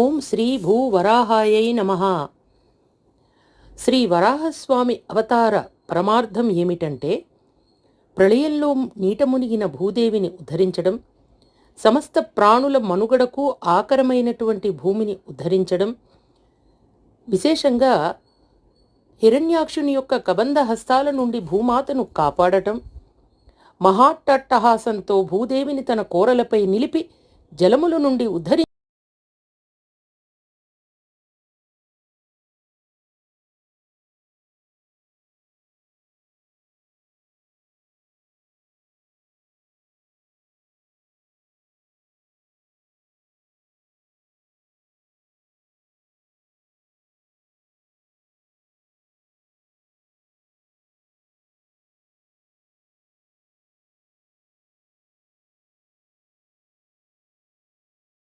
ఓం శ్రీ భూవరాహాయై నమః. శ్రీ వరాహస్వామి అవతార పరమార్థం ఏమిటంటే, ప్రళయంలో నీట మునిగిన భూదేవిని ఉద్ధరించడం, సమస్త ప్రాణుల మనుగడకు ఆకరమైనటువంటి భూమిని ఉద్ధరించడం, విశేషంగా హిరణ్యాక్షుని యొక్క కబంధ హస్తాల నుండి భూమాతను కాపాడటం, మహాట్టట్టహాసంతో భూదేవిని తన కోరలపై నిలిపి జలముల నుండి